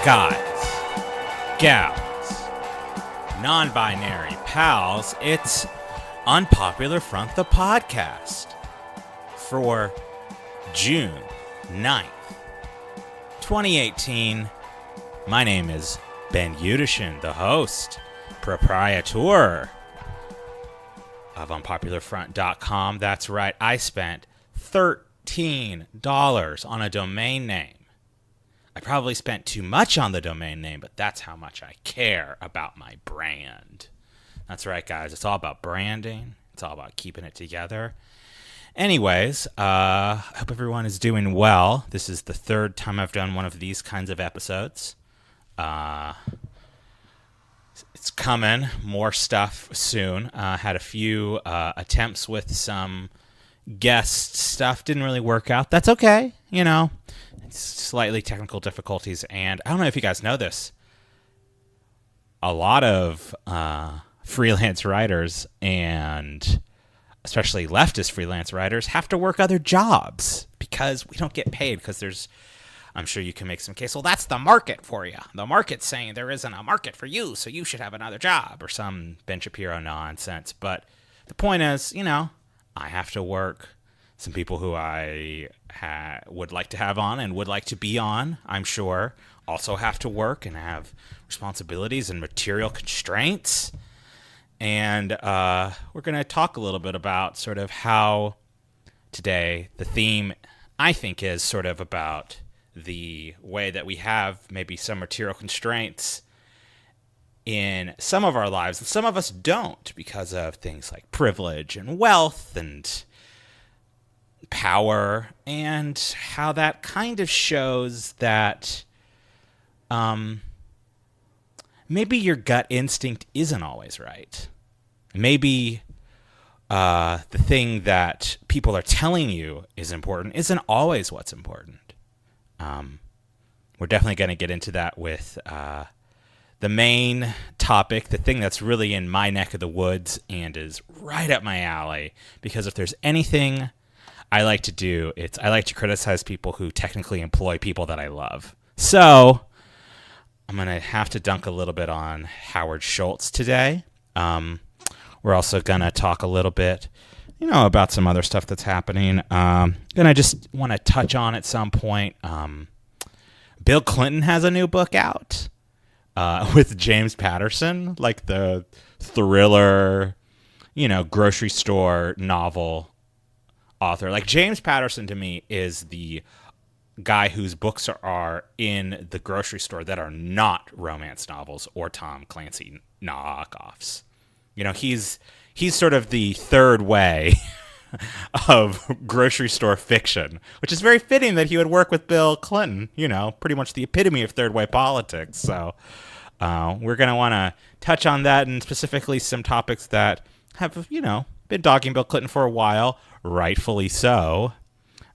guys, gals, non-binary pals, it's Unpopular Front the podcast for June 9th, 2018. My name is Ben Yudishin, the host, proprietor of UnpopularFront.com. That's right, I spent $13 on a domain name. I probably spent too much on the domain name, but that's how much I care about my brand. That's right, guys. It's all about branding. It's all about keeping it together. Anyways, I hope everyone is doing well. This is the third time I've done one of these kinds of episodes. It's coming. More stuff soon. Had a few attempts with some guest stuff. Didn't really work out. That's okay. You know, it's slightly technical difficulties. And I don't know if you guys know this. A lot of freelance writers, and especially leftist freelance writers, have to work other jobs because we don't get paid, because there's, I'm sure you can make some case, well, that's the market for you. The market's saying there isn't a market for you, so you should have another job, or some Ben Shapiro nonsense. But the point is, you know, I have to work. Some people who I would like to have on and would like to be on, I'm sure, also have to work and have responsibilities and material constraints. And we're going to talk a little bit about sort of how today the theme, I think, is sort of about the way that we have maybe some material constraints in some of our lives, and some of us don't, because of things like privilege and wealth and power, and how that kind of shows that maybe your gut instinct isn't always right. Maybe the thing that people are telling you is important isn't always what's important. We're definitely going to get into that with the main topic, the thing that's really in my neck of the woods and is right up my alley. Because if there's anything I like to do, I like to criticize people who technically employ people that I love. So I'm going to have to dunk a little bit on Howard Schultz today. We're also going to talk a little bit, you know, about some other stuff that's happening. And I just want to touch on at some point, Bill Clinton has a new book out with James Patterson, like the thriller, you know, grocery store novel author. Like, James Patterson to me is the guy whose books are in the grocery store that are not romance novels or Tom Clancy knockoffs. You know, he's sort of the third way of grocery store fiction, which is very fitting that he would work with Bill Clinton, you know, pretty much the epitome of third way politics. So we're going to want to touch on that, and specifically some topics that have, you know, been dogging Bill Clinton for a while, rightfully so,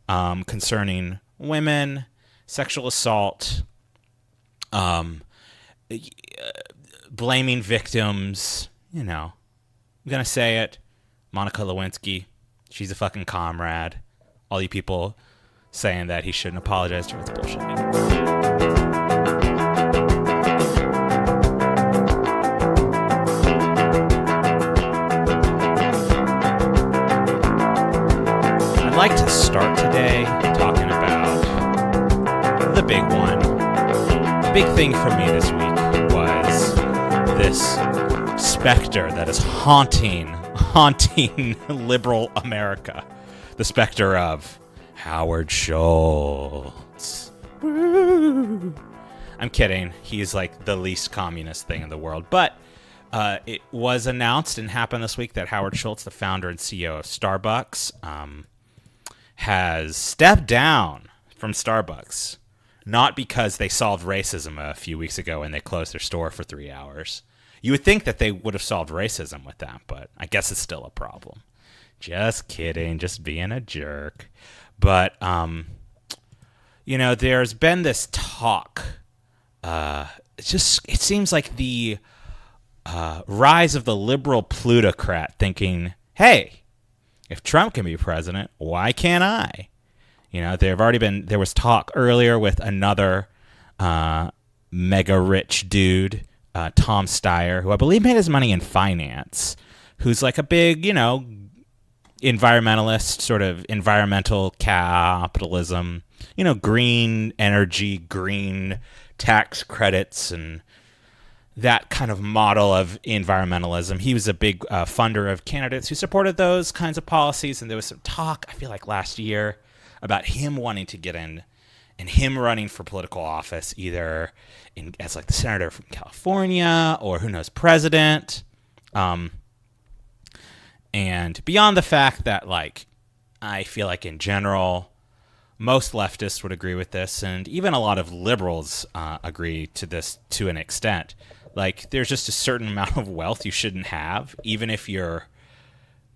concerning women, sexual assault, blaming victims. You know, I'm going to say it. Monica Lewinsky, she's a fucking comrade. All you people saying that he shouldn't apologize to her, it's bullshit. I'd like to start today talking about the big one. The big thing for me this week was this specter that is haunting liberal America. The specter of Howard Schultz. Woo. I'm kidding. He's like the least communist thing in the world. But it was announced and happened this week that Howard Schultz, the founder and CEO of Starbucks, has stepped down from Starbucks. Not because they solved racism a few weeks ago and they closed their store for 3 hours. You would think that they would have solved racism with that, but I guess it's still a problem. Just kidding, just being a jerk. But, you know, there's been this talk. It seems like the rise of the liberal plutocrat thinking, hey, if Trump can be president, why can't I? You know, there was talk earlier with another mega rich dude, Tom Steyer, who I believe made his money in finance, who's like a big, environmentalist, sort of environmental capitalism, green energy, green tax credits, and that kind of model of environmentalism. He was a big funder of candidates who supported those kinds of policies, and there was some talk, I feel like last year, about him wanting to get in and him running for political office, either as like the senator from California or who knows, president. And beyond the fact that, like, I feel like in general, most leftists would agree with this, and even a lot of liberals agree to this to an extent. Like, there's just a certain amount of wealth you shouldn't have, even if you're,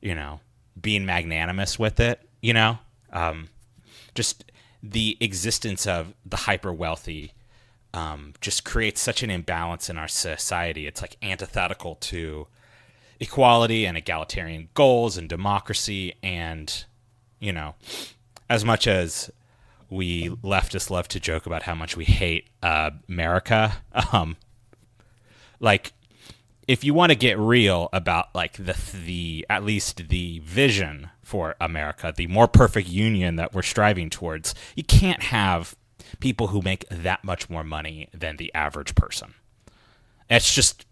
being magnanimous with it, just the existence of the hyper wealthy just creates such an imbalance in our society. It's like antithetical to equality and egalitarian goals and democracy. And, as much as we leftists love to joke about how much we hate America, like, if you want to get real about like the at least the vision for America, the more perfect union that we're striving towards, you can't have people who make that much more money than the average person. It's just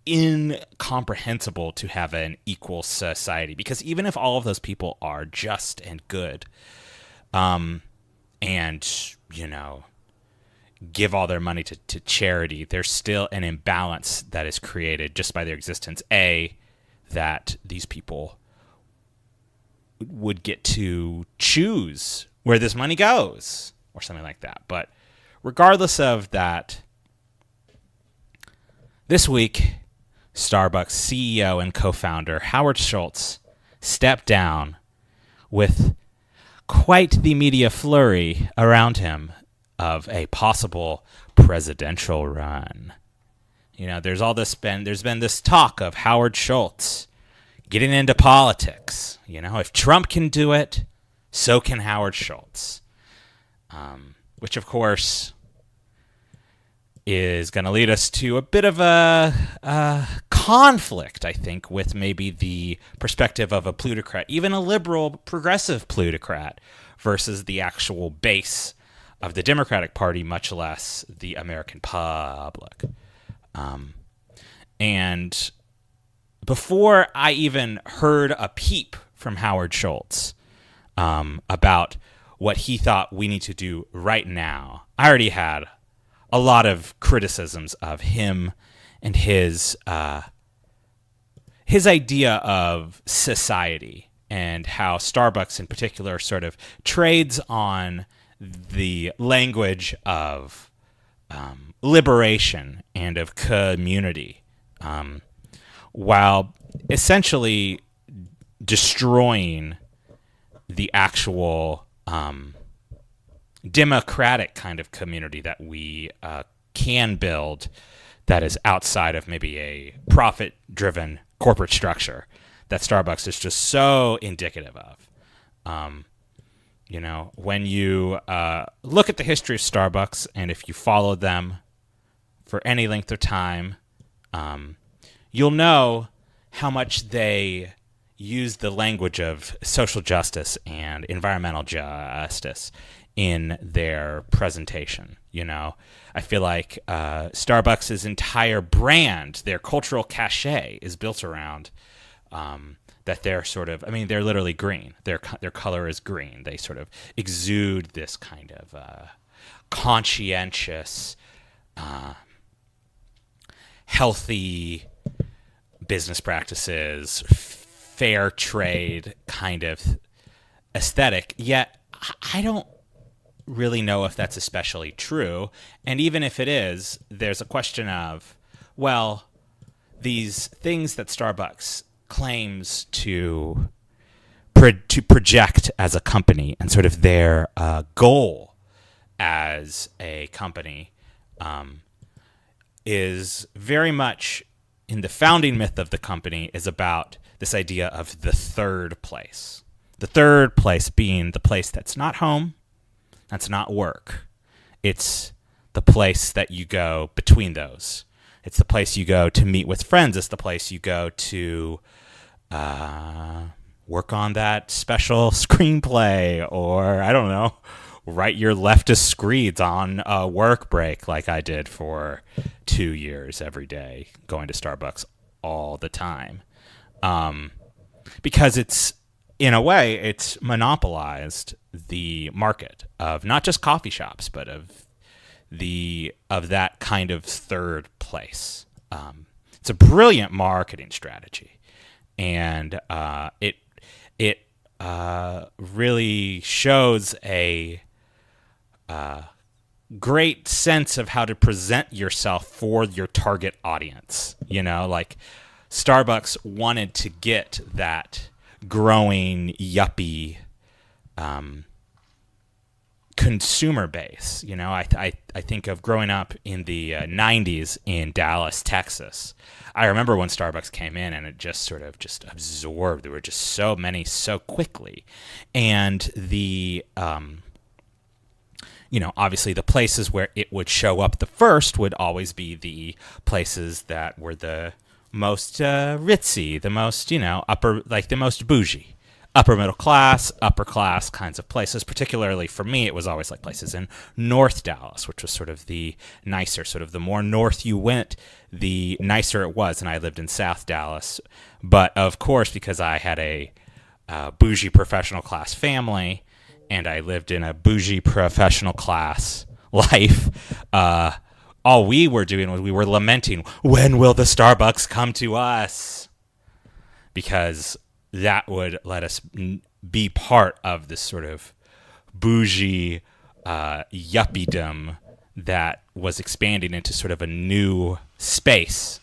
incomprehensible to have an equal society, because even if all of those people are just and good, and give all their money to charity, there's still an imbalance that is created just by their existence. That these people would get to choose where this money goes or something like that. But regardless of that, this week, Starbucks CEO and co-founder Howard Schultz stepped down with quite the media flurry around him of a possible presidential run. There's been this talk of Howard Schultz getting into politics. If Trump can do it, so can Howard Schultz. Which, of course, is going to lead us to a bit of a conflict, I think, with maybe the perspective of a plutocrat, even a liberal, progressive plutocrat, versus the actual base of the Democratic Party, much less the American public. And before I even heard a peep from Howard Schultz about what he thought we need to do right now, I already had a lot of criticisms of him and his idea of society, and how Starbucks in particular sort of trades on the language of liberation and of community, while essentially destroying the actual democratic kind of community that we can build, that is outside of maybe a profit-driven corporate structure that Starbucks is just so indicative of. When you look at the history of Starbucks, and if you follow them for any length of time, you'll know how much they use the language of social justice and environmental justice in their presentation. I feel like Starbucks' entire brand, their cultural cachet, is built around that they're sort of, they're literally green. Their color is green. They sort of exude this kind of conscientious, healthy business practices, fair trade kind of aesthetic. Yet I don't really know if that's especially true. And even if it is, there's a question of, well, these things that Starbucks claims to project as a company, and sort of their goal as a company, is very much in the founding myth of the company, is about this idea of the third place. The third place being the place that's not home, that's not work. It's the place that you go between those. It's the place you go to meet with friends. It's the place you go to work on that special screenplay, or I don't know, write your leftist screeds on a work break like I did for 2 years every day, going to Starbucks all the time. Because it's, in a way, it's monopolized the market of not just coffee shops, but of that kind of third place. It's a brilliant marketing strategy, and it really shows a great sense of how to present yourself for your target audience. You know, like Starbucks wanted to get that growing yuppie consumer base. You know, I think of growing up in the 90s in Dallas, Texas. I remember when Starbucks came in and it just sort of just absorbed. There were just so many so quickly. And the, you know, obviously the places where it would show up the first would always be the places that were the most ritzy, the most, you know, upper, like the most bougie. Upper middle class, upper class kinds of places. Particularly for me, it was always like places in North Dallas, which was sort of the nicer, sort of the more north you went, the nicer it was. And I lived in South Dallas. But of course, because I had a bougie professional class family and I lived in a bougie professional class life, all we were doing was we were lamenting, when will the Starbucks come to us? Because that would let us be part of this sort of bougie yuppiedom that was expanding into sort of a new space.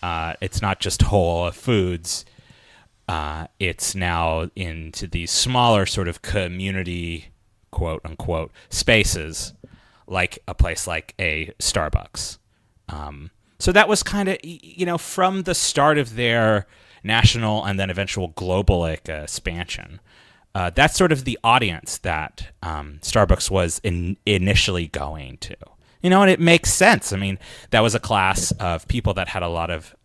It's not just Whole Foods. It's now into these smaller sort of community, quote unquote, spaces, like a place like a Starbucks. So that was kind of, you know, from the start of their national and then eventual global expansion. That's sort of the audience that Starbucks was initially going to. You know, and it makes sense. I mean, that was a class of people that had a lot of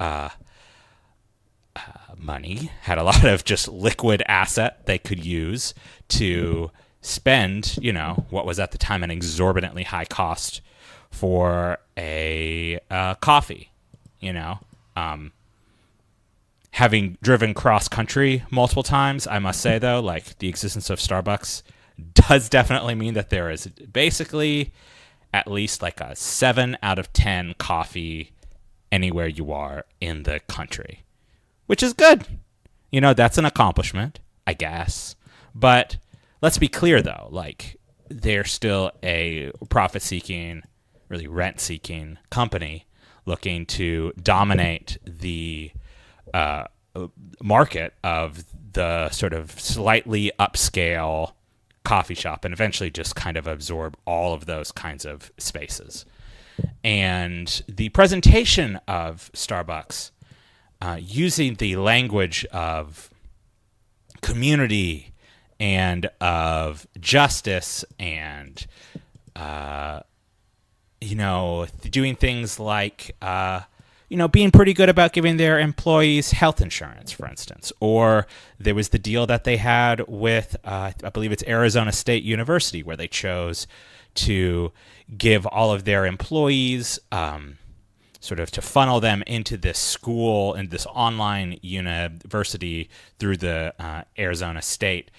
money, had a lot of just liquid asset they could use to spend, you know, what was at the time an exorbitantly high cost for a coffee, you know. Having driven cross country multiple times, I must say, though, like the existence of Starbucks does definitely mean that there is basically at least like a 7 out of 10 coffee anywhere you are in the country, which is good. You know, that's an accomplishment, I guess. But let's be clear, though, like they're still a profit-seeking, really rent-seeking company looking to dominate the market of the sort of slightly upscale coffee shop and eventually just kind of absorb all of those kinds of spaces. And the presentation of Starbucks using the language of community and of justice and, you know, doing things like, you know, being pretty good about giving their employees health insurance, for instance. Or there was the deal that they had with, I believe it's Arizona State University, where they chose to give all of their employees, sort of to funnel them into this school and this online university through the Arizona State,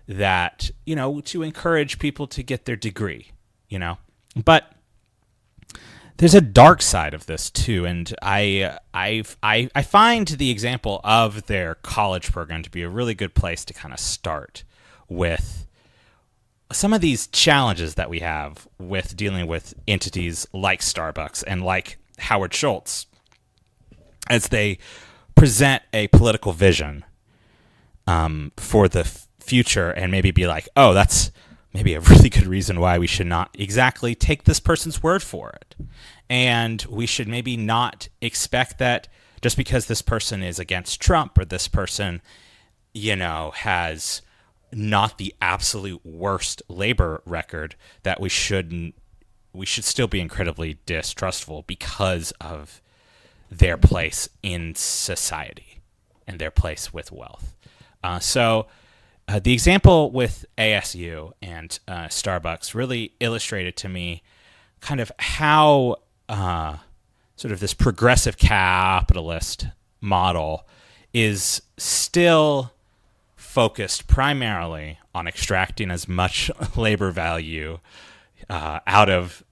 that, you know, to encourage people to get their degree, you know. But there's a dark side of this too, and I find the example of their college program to be a really good place to kind of start with some of these challenges that we have with dealing with entities like Starbucks and like Howard Schultz as they present a political vision for the future, and maybe be like, oh, that's maybe a really good reason why we should not exactly take this person's word for it. And we should maybe not expect that just because this person is against Trump or this person, you know, has not the absolute worst labor record, that we shouldn't we should still be incredibly distrustful because of their place in society and their place with wealth. So the example with ASU and Starbucks really illustrated to me kind of how sort of this progressive capitalist model is still focused primarily on extracting as much labor value out of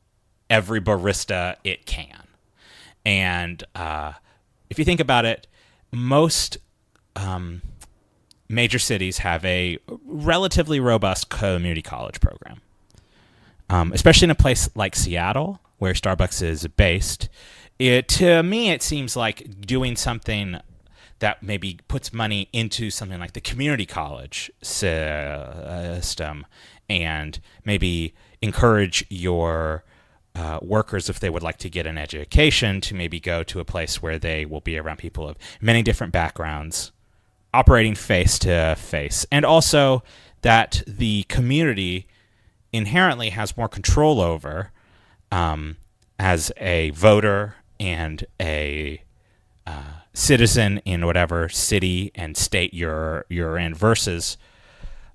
every barista it can. And if you think about it, most major cities have a relatively robust community college program, especially in a place like Seattle, where Starbucks is based. To me, it seems like doing something that maybe puts money into something like the community college system and maybe encourage your workers, if they would like to get an education, to maybe go to a place where they will be around people of many different backgrounds, operating face to face. And also that the community inherently has more control over as a voter and a citizen in whatever city and state you're in, versus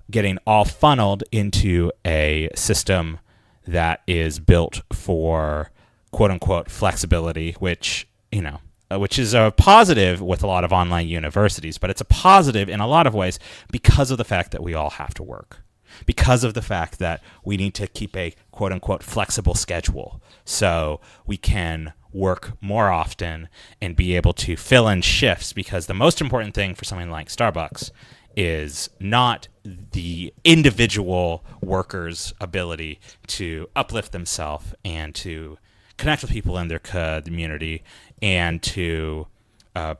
getting all funneled into a system that is built for quote unquote flexibility, which is a positive with a lot of online universities, but it's a positive in a lot of ways because of the fact that we all have to work, because of the fact that we need to keep a quote unquote flexible schedule so we can work more often and be able to fill in shifts, because the most important thing for something like Starbucks is not the individual worker's ability to uplift themselves and to connect with people in their community and to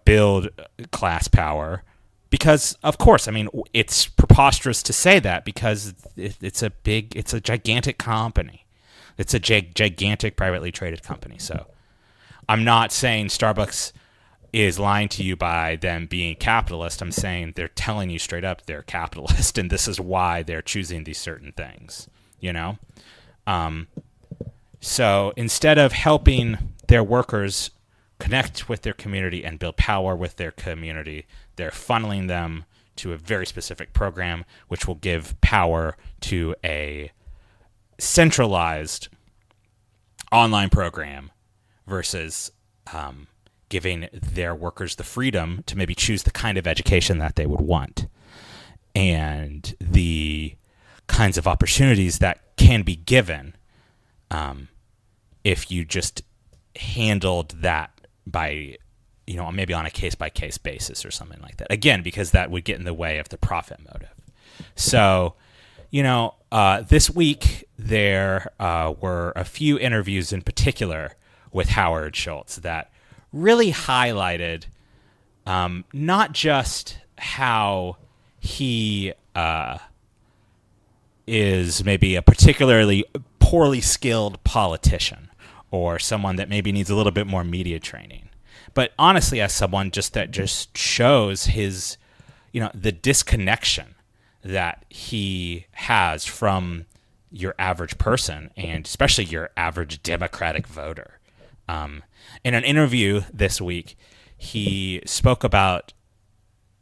build class power. Because, of course, I mean, it's preposterous to say that, because it's a gigantic company. It's a gigantic privately traded company. So I'm not saying Starbucks is lying to you by them being capitalist. I'm saying they're telling you straight up they're capitalist, and this is why they're choosing these certain things, So instead of helping their workers connect with their community and build power with their community, they're funneling them to a very specific program, which will give power to a centralized online program versus giving their workers the freedom to maybe choose the kind of education that they would want and the kinds of opportunities that can be given if you just handled that by, maybe on a case-by-case basis or something like that. Again, because that would get in the way of the profit motive. So, this week there were a few interviews in particular with Howard Schultz that really highlighted not just how he is maybe a particularly poorly skilled politician or someone that maybe needs a little bit more media training, but honestly as someone that just shows his, the disconnection that he has from your average person and especially your average Democratic voter. In an interview this week, he spoke about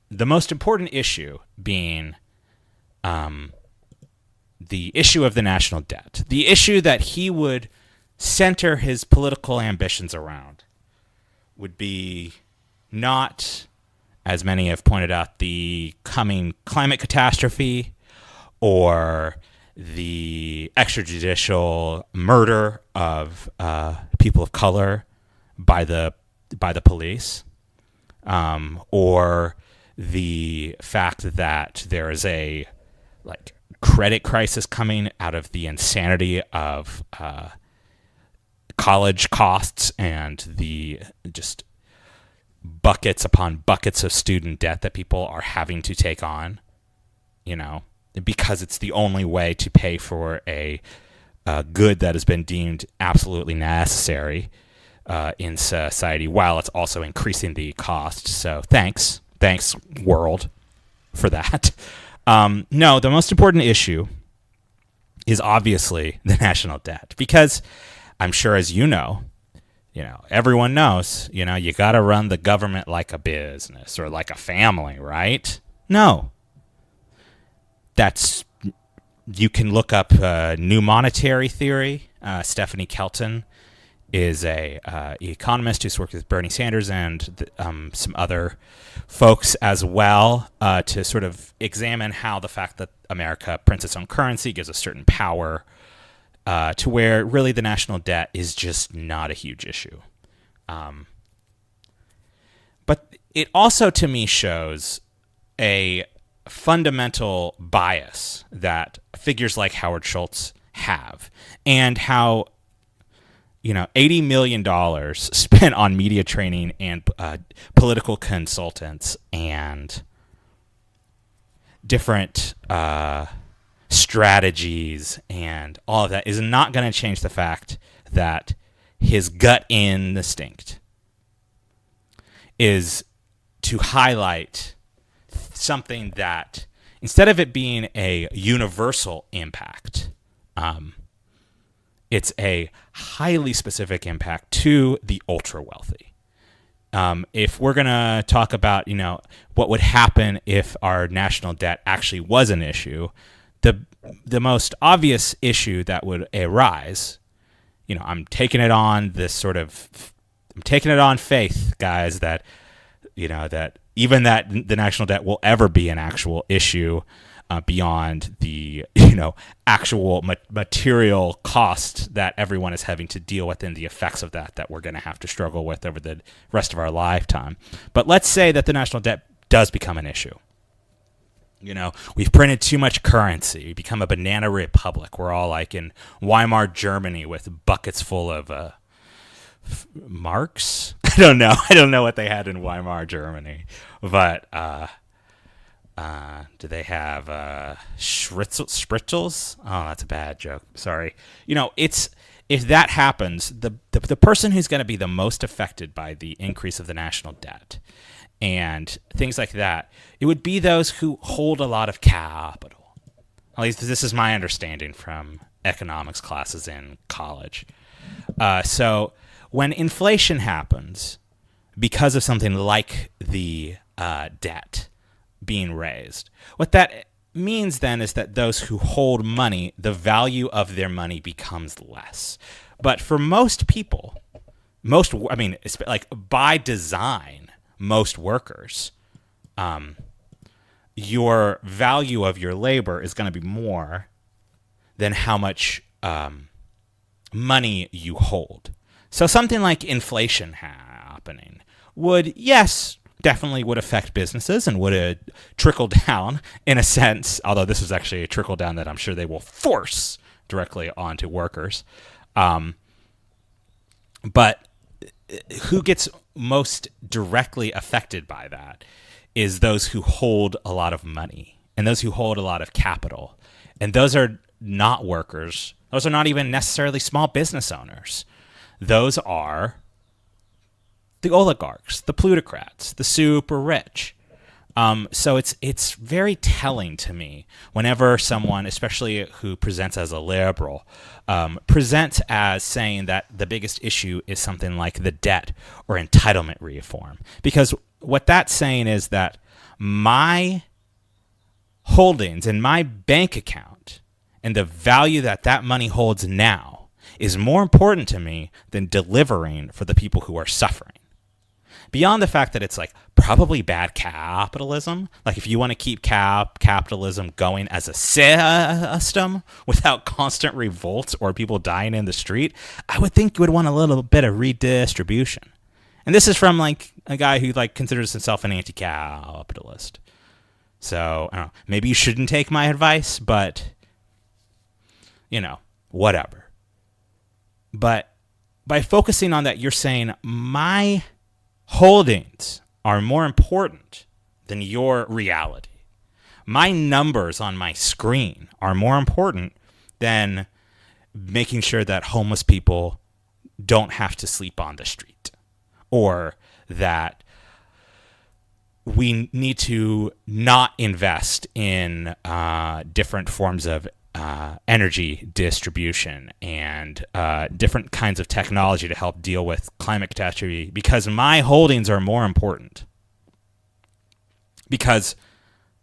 the most important issue being the issue of the national debt, the issue that he would center his political ambitions around would be not, as many have pointed out, the coming climate catastrophe or the extrajudicial murder of people of color by the police, or the fact that there is a credit crisis coming out of the insanity of college costs and the just buckets upon buckets of student debt that people are having to take on, because it's the only way to pay for a good that has been deemed absolutely necessary in society, while it's also increasing the cost. So thanks world for that. No, the most important issue is obviously the national debt, because I'm sure, as you know, everyone knows, you got to run the government like a business or like a family, right? No. You can look up new monetary theory. Stephanie Kelton is a economist who's worked with Bernie Sanders and some other folks as well to sort of examine how the fact that America prints its own currency gives a certain power to where really the national debt is just not a huge issue. But it also, to me, shows a fundamental bias that figures like Howard Schultz have, and how $80 million spent on media training and political consultants and different strategies and all of that is not going to change the fact that his gut instinct is to highlight something that, instead of it being a universal impact, it's a highly specific impact to the ultra wealthy. If we're going to talk about, what would happen if our national debt actually was an issue, the most obvious issue that would arise, I'm taking it on faith, guys, that, that even that the national debt will ever be an actual issue beyond the actual material cost that everyone is having to deal with and the effects of that we're going to have to struggle with over the rest of our lifetime. But let's say that the national debt does become an issue. We've printed too much currency. We become a banana republic. We're all like in Weimar Germany with buckets full of marks. I don't know what they had in Weimar Germany, but do they have spritzels? Oh, that's a bad joke. Sorry. If that happens, the person who's going to be the most affected by the increase of the national debt and things like that, it would be those who hold a lot of capital. At least this is my understanding from economics classes in college. So when inflation happens because of something like the debt being raised, what that means then is that those who hold money, the value of their money becomes less. But for most people, by design, most workers, your value of your labor is going to be more than how much money you hold. So something like inflation happening would, yes, definitely would affect businesses and would trickle down in a sense, although this is actually a trickle down that I'm sure they will force directly onto workers. But who gets most directly affected by that is those who hold a lot of money and those who hold a lot of capital. And those are not workers. Those are not even necessarily small business owners. Those are the oligarchs, the plutocrats, the super rich. So it's very telling to me whenever someone, especially who presents as a liberal, presents as saying that the biggest issue is something like the debt or entitlement reform. Because what that's saying is that my holdings in my bank account and the value that money holds now is more important to me than delivering for the people who are suffering. Beyond the fact that it's like probably bad capitalism, like if you want to keep capitalism going as a system without constant revolts or people dying in the street, I would think you would want a little bit of redistribution. And this is from like a guy who like considers himself an anti-capitalist. So I don't know, maybe you shouldn't take my advice, but whatever. But by focusing on that, you're saying my holdings are more important than your reality. My numbers on my screen are more important than making sure that homeless people don't have to sleep on the street, or that we need to not invest in different forms of energy distribution and different kinds of technology to help deal with climate catastrophe, because my holdings are more important. Because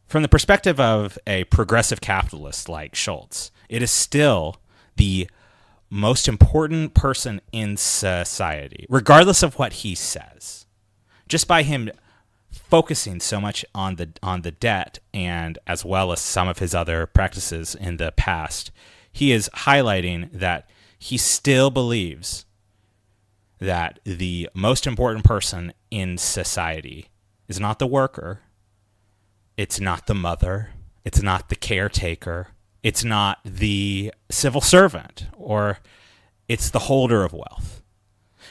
from the perspective of a progressive capitalist like Schultz, it is still the most important person in society, regardless of what he says. Just by him focusing so much on the debt, and as well as some of his other practices in the past, he is highlighting that he still believes that the most important person in society is not the worker, it's not the mother, it's not the caretaker, it's not the civil servant, or it's the holder of wealth.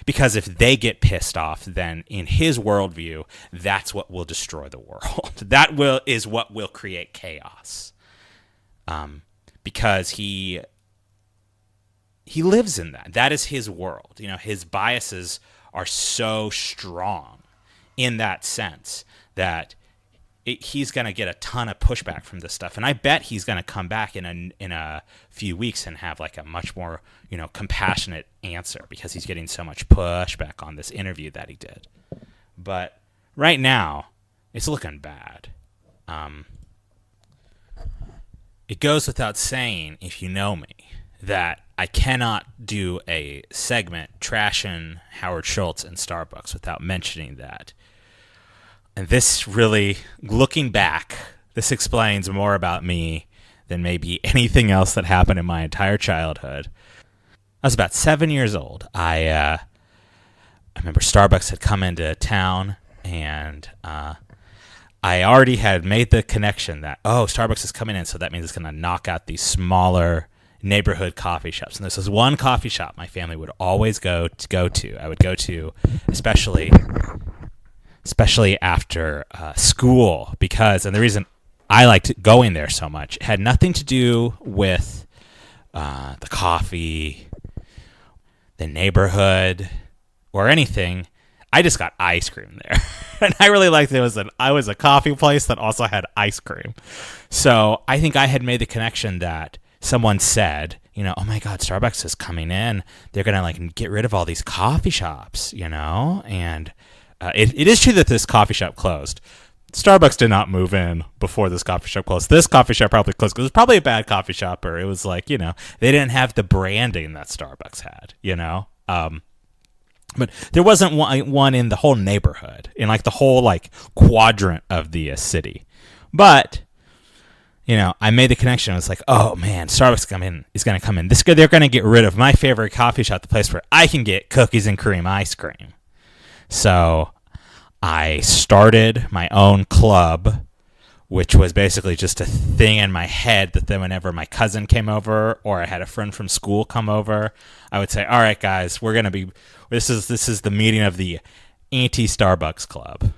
Because if they get pissed off, then in his worldview, that's what will destroy the world. That is what will create chaos. Because he lives in that. That is his world. You know, his biases are so strong in that sense that he's going to get a ton of pushback from this stuff. And I bet he's going to come back in a few weeks and have like a much more, compassionate answer, because he's getting so much pushback on this interview that he did. But right now, it's looking bad. It goes without saying, if you know me, that I cannot do a segment trashing Howard Schultz and Starbucks without mentioning that. And this really, looking back, this explains more about me than maybe anything else that happened in my entire childhood. I was about 7 years old. I remember Starbucks had come into town, and I already had made the connection that, Starbucks is coming in, so that means it's going to knock out these smaller neighborhood coffee shops. And this was one coffee shop my family would always go to. I would go to, especially after school, because, and the reason I liked going there so much, it had nothing to do with the coffee, the neighborhood, or anything. I just got ice cream there. And I really liked it. I was a coffee place that also had ice cream. So I think I had made the connection that someone said, oh my God, Starbucks is coming in. They're going to get rid of all these coffee shops, and it is true that this coffee shop closed. Starbucks did not move in before this coffee shop closed. This coffee shop probably closed because it was probably a bad coffee shop, or it was they didn't have the branding that Starbucks had, But there wasn't one in the whole neighborhood, in the whole quadrant of the city. But, I made the connection. I was like, oh man, Starbucks is going to come in. They're going to get rid of my favorite coffee shop, the place where I can get cookies and cream ice cream. So I started my own club, which was basically just a thing in my head that then whenever my cousin came over or I had a friend from school come over, I would say, all right, guys, this is the meeting of the anti-Starbucks club.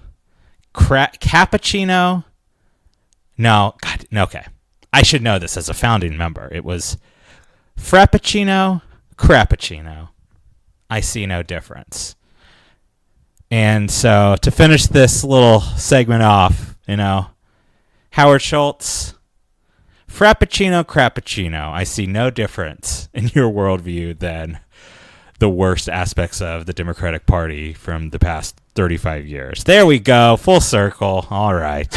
Cappuccino? No, God, okay. I should know this as a founding member. It was Frappuccino, Crappuccino. I see no difference. And so to finish this little segment off, Howard Schultz, Frappuccino, Crappuccino. I see no difference in your worldview than the worst aspects of the Democratic Party from the past 35 years. There we go. Full circle. All right.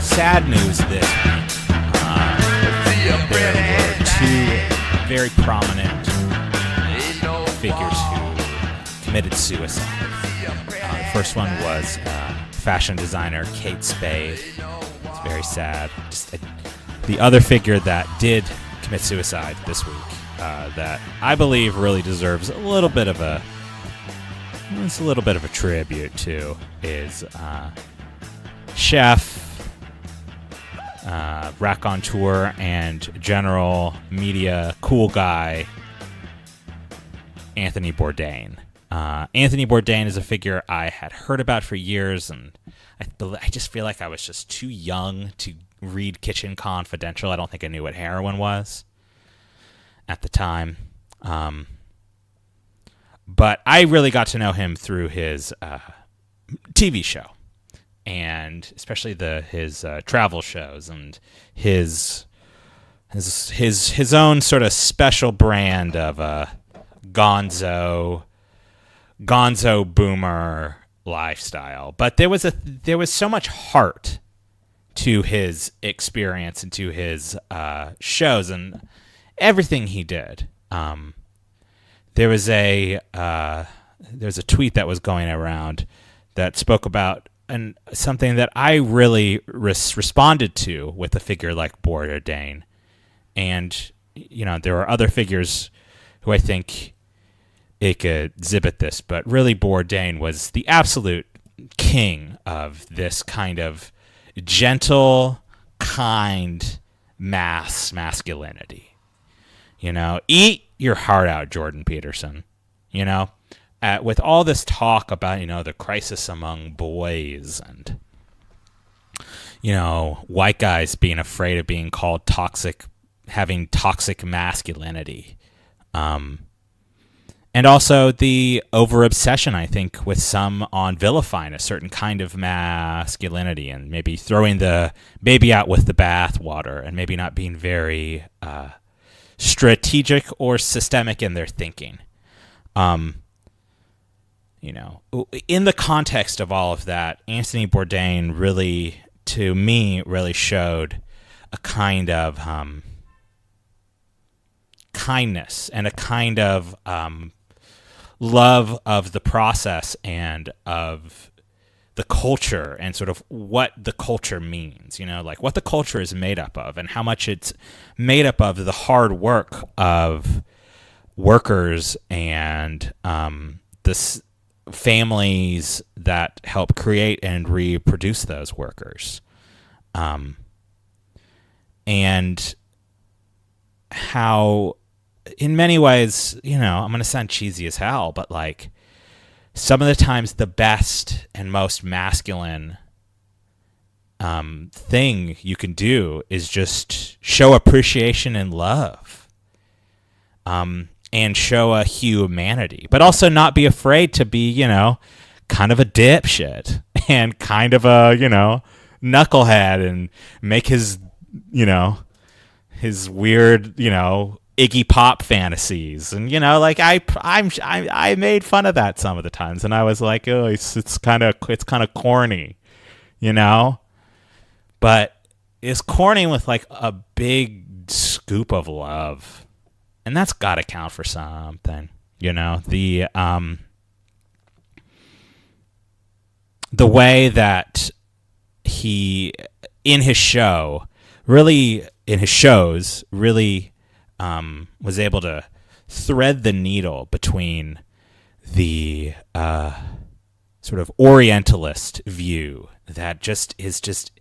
Sad news this week. There were two very prominent figures who committed suicide. The first one was fashion designer Kate Spade. It's very sad. The other figure that did commit suicide this week, that I believe really deserves a little bit of a tribute to, is chef, raconteur, and general media cool guy Anthony Bourdain. Anthony Bourdain is a figure I had heard about for years, and I just feel like I was just too young to read Kitchen Confidential. I don't think I knew what heroin was at the time. But I really got to know him through his TV show, and especially his travel shows and his own sort of special brand of gonzo boomer lifestyle. But there was so much heart to his experience and to his shows and everything he did. There was a tweet that was going around that spoke about something that I really responded to with a figure like Bourdain. And, there are other figures who I think it could exhibit this, but really Bourdain was the absolute king of this kind of gentle, kind masculinity. Eat your heart out, Jordan Peterson. With all this talk about, the crisis among boys and, white guys being afraid of being called toxic, having toxic masculinity. And also the over-obsession, I think, with some on vilifying a certain kind of masculinity and maybe throwing the baby out with the bathwater and maybe not being very strategic or systemic in their thinking. In the context of all of that, Anthony Bourdain really, to me, really showed a kind of kindness and a kind of love of the process and of the culture and sort of what the culture means, like what the culture is made up of and how much it's made up of the hard work of workers and the families that help create and reproduce those workers. And how, in many ways, I'm going to sound cheesy as hell, but like some of the times the best and most masculine thing you can do is just show appreciation and love, and show a humanity, but also not be afraid to be, kind of a dipshit and kind of a, knucklehead and make his, his weird, Iggy Pop fantasies, and I made fun of that some of the times, and I was like, oh, it's kind of corny, but it's corny with like a big scoop of love, and that's got to count for something, the way that he in his shows really was able to thread the needle between the sort of Orientalist view that just is just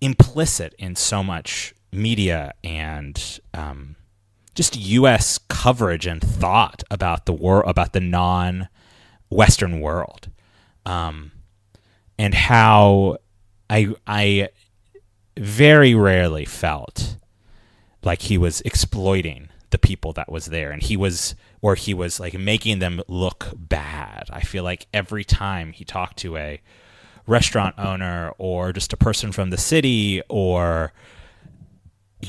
implicit in so much media and just U.S. coverage and thought about the non-Western world, and how I very rarely felt like he was exploiting the people that was there, and he was like making them look bad. I feel like every time he talked to a restaurant owner or just a person from the city, or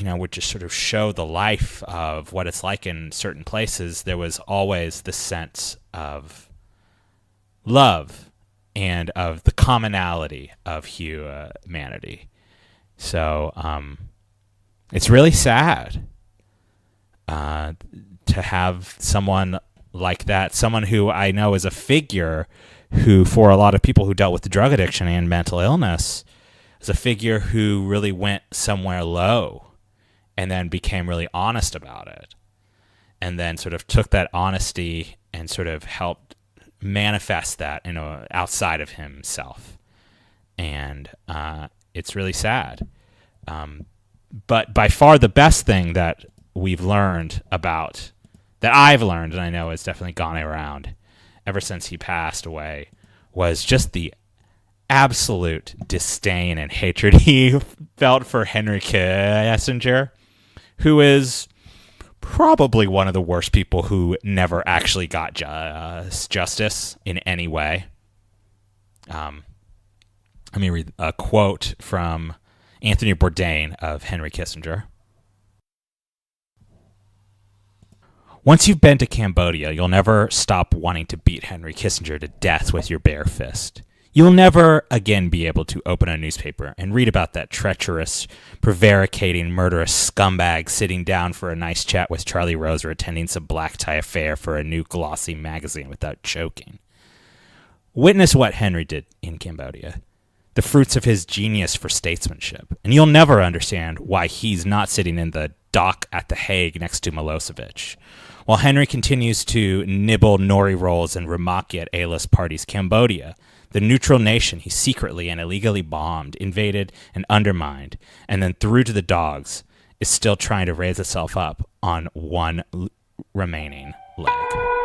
would just sort of show the life of what it's like in certain places, there was always the sense of love and of the commonality of humanity. So it's really sad to have someone like that, someone who I know is a figure who, for a lot of people who dealt with drug addiction and mental illness, is a figure who really went somewhere low and then became really honest about it, and then sort of took that honesty and sort of helped manifest that outside of himself. And it's really sad. But by far the best thing that we've learned about that I've learned, and I know it's definitely gone around ever since he passed away, was just the absolute disdain and hatred he felt for Henry Kissinger, who is probably one of the worst people who never actually got justice in any way. Let me read a quote from Anthony Bourdain of Henry Kissinger. Once you've been to Cambodia, you'll never stop wanting to beat Henry Kissinger to death with your bare fist. You'll never again be able to open a newspaper and read about that treacherous, prevaricating, murderous scumbag sitting down for a nice chat with Charlie Rose or attending some black tie affair for a new glossy magazine without choking. Witness what Henry did in Cambodia, the fruits of his genius for statesmanship, and you'll never understand why he's not sitting in the dock at The Hague next to Milosevic. While Henry continues to nibble nori rolls and ramaki at A-list parties, Cambodia, the neutral nation he secretly and illegally bombed, invaded, and undermined, and then threw to the dogs, is still trying to raise itself up on one remaining leg.